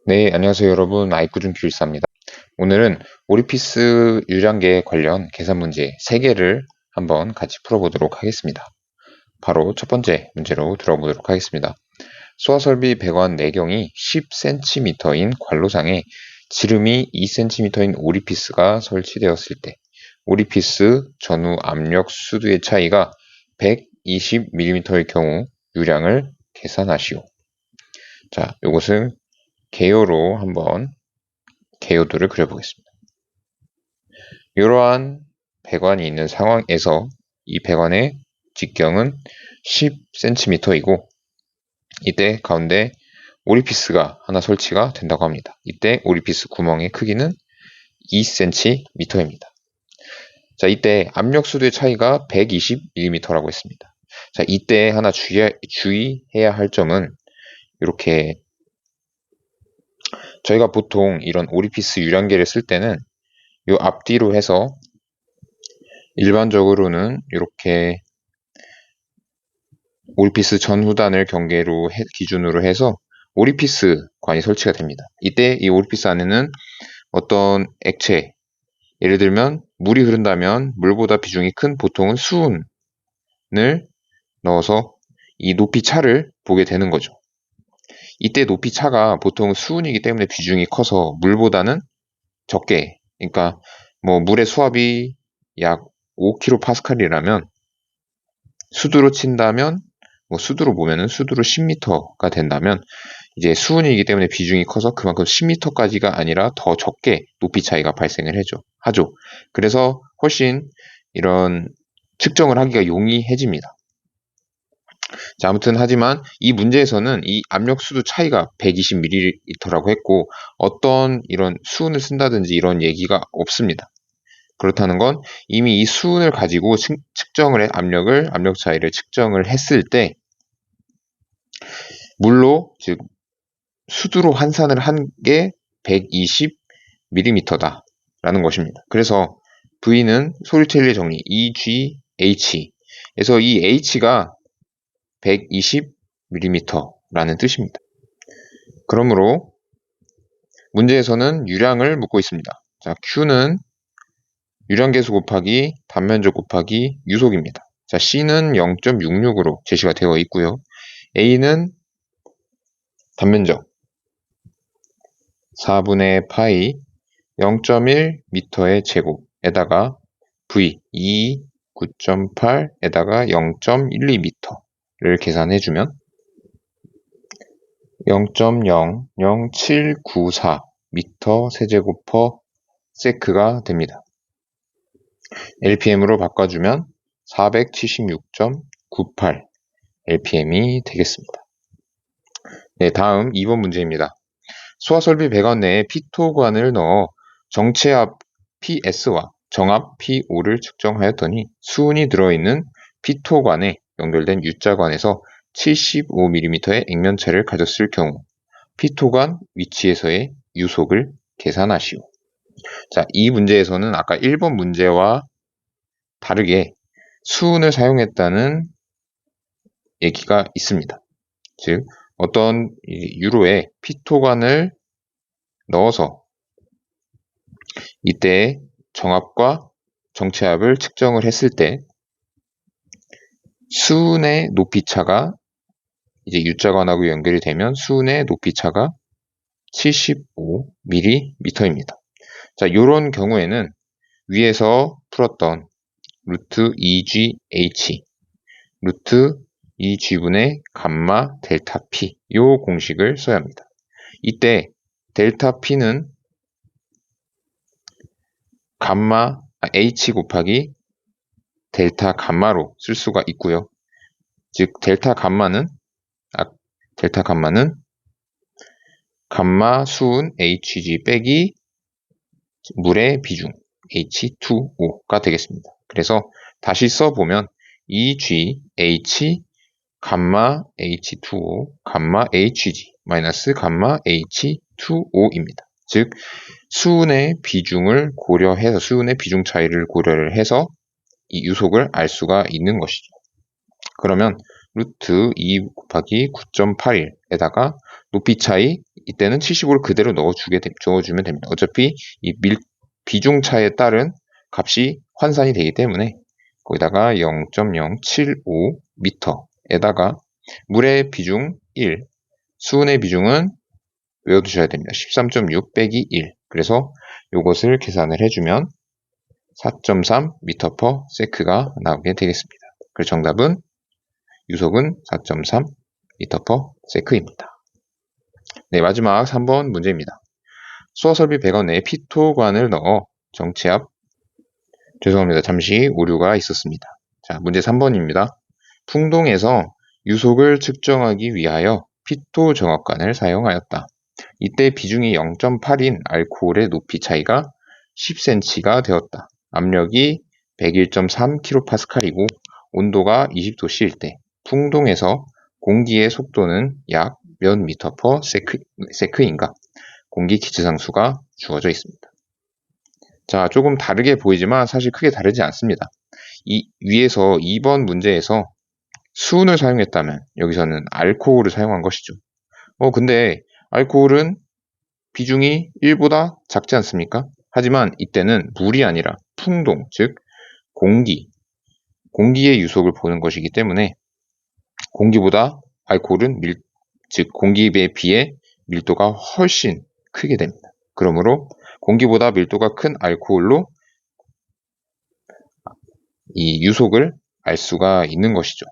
네, 안녕하세요 여러분. 아이쿠준 기술사입니다. 오늘은 오리피스 유량계 관련 계산 문제 3개를 한번 같이 풀어보도록 하겠습니다. 바로 첫 번째 문제로 들어보도록 하겠습니다. 소화설비 배관 내경이 10cm인 관로상에 지름이 2cm인 오리피스가 설치되었을 때 오리피스 전후 압력 수두의 차이가 120mm일 경우 유량을 계산하시오. 자, 이것은 개요로 한번 개요도를 그려보겠습니다. 이러한 배관이 있는 상황에서 이 배관의 직경은 10cm이고 이때 가운데 오리피스가 하나 설치가 된다고 합니다. 이때 오리피스 구멍의 크기는 2cm입니다. 자, 이때 압력수도의 차이가 120mm라고 했습니다. 자, 이때 하나 주의해야 할 점은 이렇게 저희가 보통 이런 오리피스 유량계를 쓸 때는 이 앞뒤로 해서 일반적으로는 이렇게 오리피스 전후단을 기준으로 해서 오리피스 관이 설치가 됩니다. 이때 이 오리피스 안에는 어떤 액체, 예를 들면 물이 흐른다면 물보다 비중이 큰 보통은 수은을 넣어서 이 높이 차를 보게 되는 거죠. 이때 높이 차가 보통 수은이기 때문에 비중이 커서 물보다는 적게, 그러니까 뭐 물의 수압이 약 5kPa이라면 수두로 친다면 수두로 보면은 수두로 10m가 된다면 이제 수은이기 때문에 비중이 커서 그만큼 10m까지가 아니라 더 적게 높이 차이가 발생을 하죠. 그래서 훨씬 이런 측정을 하기가 용이해집니다. 자, 아무튼 하지만 이 문제에서는 이 압력 수두 차이가 120ml라고 했고 어떤 이런 수은을 쓴다든지 이런 얘기가 없습니다. 그렇다는 건 이미 이 수은을 가지고 압력 차이를 측정을 했을 때 물로 즉 수두로 환산을 한 게 120mm다 라는 것입니다. 그래서 V는 소리텔리의 정리 EGH에서 이 H가 120mm라는 뜻입니다. 그러므로 문제에서는 유량을 묻고 있습니다. 자, Q는 유량계수 곱하기 단면적 곱하기 유속입니다. 자, C는 0.66으로 제시가 되어 있고요. A는 단면적 4분의 파이 0.1m의 제곱에다가 V 9.8에다가 0.12m를 계산해주면 0.00794m 세제곱 퍼 세크가 됩니다. LPM으로 바꿔주면 476.98 LPM이 되겠습니다. 네, 다음 2번 문제입니다. 소화설비 배관 내에 피토관을 넣어 정체압 PS와 정압 PO를 측정하였더니 수은이 들어있는 피토관에 연결된 U자관에서 75mm의 액면체를 가졌을 경우 피토관 위치에서의 유속을 계산하시오. 자, 이 문제에서는 아까 1번 문제와 다르게 수은을 사용했다는 얘기가 있습니다. 즉 어떤 유로에 피토관을 넣어서 이때 정압과 정체압을 측정을 했을 때 수은의 높이차가 이제 U자관하고 연결이 되면 수은의 높이차가 75mm입니다. 자, 이런 경우에는 위에서 풀었던 루트 2GH 루트 2G분의 감마 델타 P 이 공식을 써야 합니다. 이때 델타 P는 H 곱하기 델타 감마로 쓸 수가 있고요. 즉 델타 감마는 감마 수은 HG 빼기 물의 비중 H2O가 되겠습니다. 그래서 다시 써보면 EGH 감마 H2O 감마 HG 마이너스 감마 H2O입니다. 즉 수은의 비중을 고려해서 수은의 비중 차이를 고려를 해서 이 유속을 알 수가 있는 것이죠. 그러면 루트 2 곱하기 9.81에다가 높이 차이 이때는 75를 그대로 넣어주면 됩니다. 어차피 이 비중차에 따른 값이 환산이 되기 때문에 거기다가 0.075m에다가 물의 비중 1, 수은의 비중은 외워두셔야 됩니다. 13.6 빼기 1. 그래서 이것을 계산을 해주면 4.3 m/s가 나오게 되겠습니다. 그래서 정답은 유속은 4.3 m/s입니다. 네, 마지막 3번 문제입니다. 수어설비 배관 내에 피토관을 넣어 정체압, 죄송합니다. 잠시 오류가 있었습니다. 자, 문제 3번입니다. 풍동에서 유속을 측정하기 위하여 피토 정확관을 사용하였다. 이때 비중이 0.8인 알코올의 높이 차이가 10cm가 되었다. 압력이 101.3kPa이고 온도가 20도씨일 때 풍동에서 공기의 속도는 약 몇 m/s인가? 공기 기체상수가 주어져 있습니다. 자, 조금 다르게 보이지만 사실 크게 다르지 않습니다. 이 위에서 2번 문제에서 수은을 사용했다면 여기서는 알코올을 사용한 것이죠. 근데 알코올은 비중이 1보다 작지 않습니까? 하지만 이때는 물이 아니라 풍동, 즉 공기의 유속을 보는 것이기 때문에 공기보다 알코올은 즉 공기에 비해 밀도가 훨씬 크게 됩니다. 그러므로 공기보다 밀도가 큰 알코올로 이 유속을 알 수가 있는 것이죠.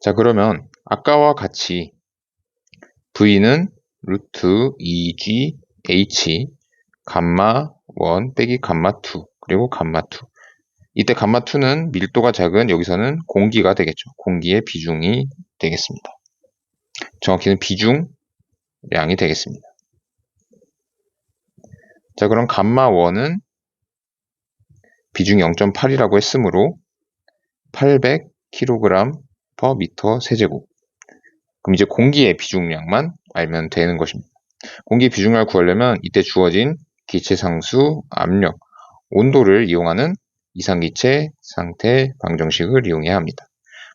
자, 그러면 아까와 같이 V는 루트 2GH 감마 1 빼기 감마 2 그리고 감마 2. 이때 감마 2는 밀도가 작은 여기서는 공기가 되겠죠. 공기의 비중이 되겠습니다. 정확히는 비중량이 되겠습니다. 자, 그럼 감마 1은 비중 0.8이라고 했으므로 800kg/m 세제곱. 그럼 이제 공기의 비중량만 알면 되는 것입니다. 공기의 비중량을 구하려면 이때 주어진 기체상수, 압력, 온도를 이용하는 이상기체 상태 방정식을 이용해야 합니다.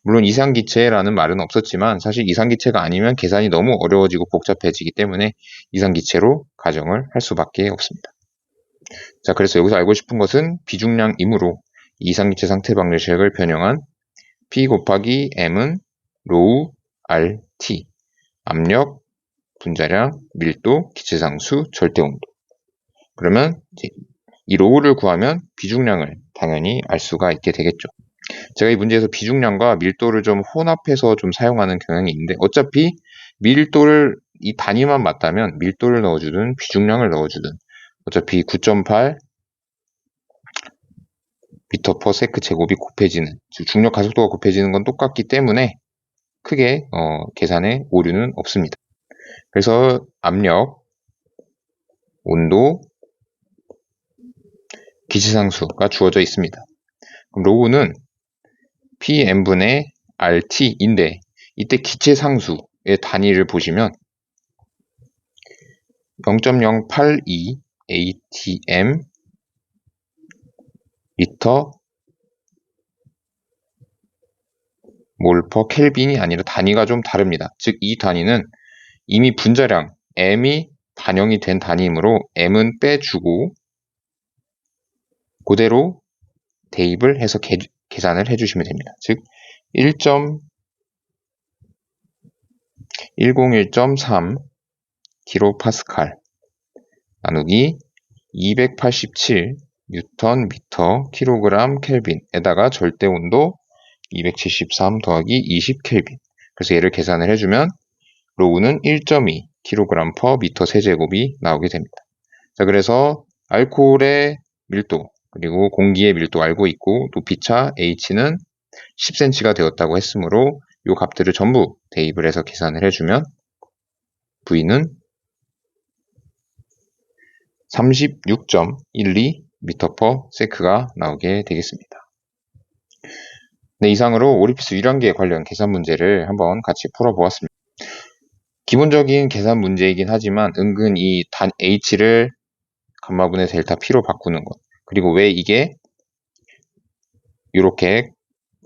물론 이상기체라는 말은 없었지만 사실 이상기체가 아니면 계산이 너무 어려워지고 복잡해지기 때문에 이상기체로 가정을 할 수밖에 없습니다. 자, 그래서 여기서 알고 싶은 것은 비중량이므로 이상기체 상태 방정식을 변형한 P 곱하기 M은 로우 RT, 압력, 분자량, 밀도, 기체상수, 절대온도. 그러면 이제 이 로우를 구하면 비중량을 당연히 알 수가 있게 되겠죠. 제가 이 문제에서 비중량과 밀도를 좀 혼합해서 좀 사용하는 경향이 있는데 어차피 밀도를 이 단위만 맞다면 밀도를 넣어주든 비중량을 넣어주든 어차피 9.8 m/s 제곱이 곱해지는, 즉 중력 가속도가 곱해지는 건 똑같기 때문에 크게 계산에 오류는 없습니다. 그래서 압력, 온도, 기체상수가 주어져 있습니다. 그럼 로우는 PM분의 RT인데 이때 기체상수의 단위를 보시면 0.082 ATM 리터 몰 퍼 켈빈이 아니라 단위가 좀 다릅니다. 즉 이 단위는 이미 분자량 M이 반영이 된 단위이므로 M은 빼주고 그대로 대입을 해서 계산을 해주시면 됩니다. 즉 1.101.3 kPa 나누기 287 뉴턴 미터 킬로그램 켈빈에다가 절대온도 273 더하기 20 켈빈. 그래서 얘를 계산을 해주면 로우는 1.2 kg/m 세제곱이 나오게 됩니다. 자, 그래서 알코올의 밀도 그리고 공기의 밀도 알고 있고 높이차 H는 10cm가 되었다고 했으므로 이 값들을 전부 대입을 해서 계산을 해주면 V는 36.12 m/s가 나오게 되겠습니다. 네, 이상으로 오리피스 유량계 관련 계산 문제를 한번 같이 풀어보았습니다. 기본적인 계산 문제이긴 하지만 은근 이 단 H를 감마분의 델타 P로 바꾸는 것, 그리고 왜 이게 이렇게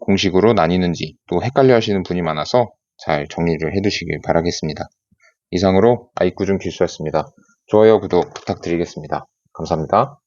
공식으로 나뉘는지 또 헷갈려 하시는 분이 많아서 잘 정리를 해두시길 바라겠습니다. 이상으로 아이쿠 중 길수였습니다. 좋아요, 구독 부탁드리겠습니다. 감사합니다.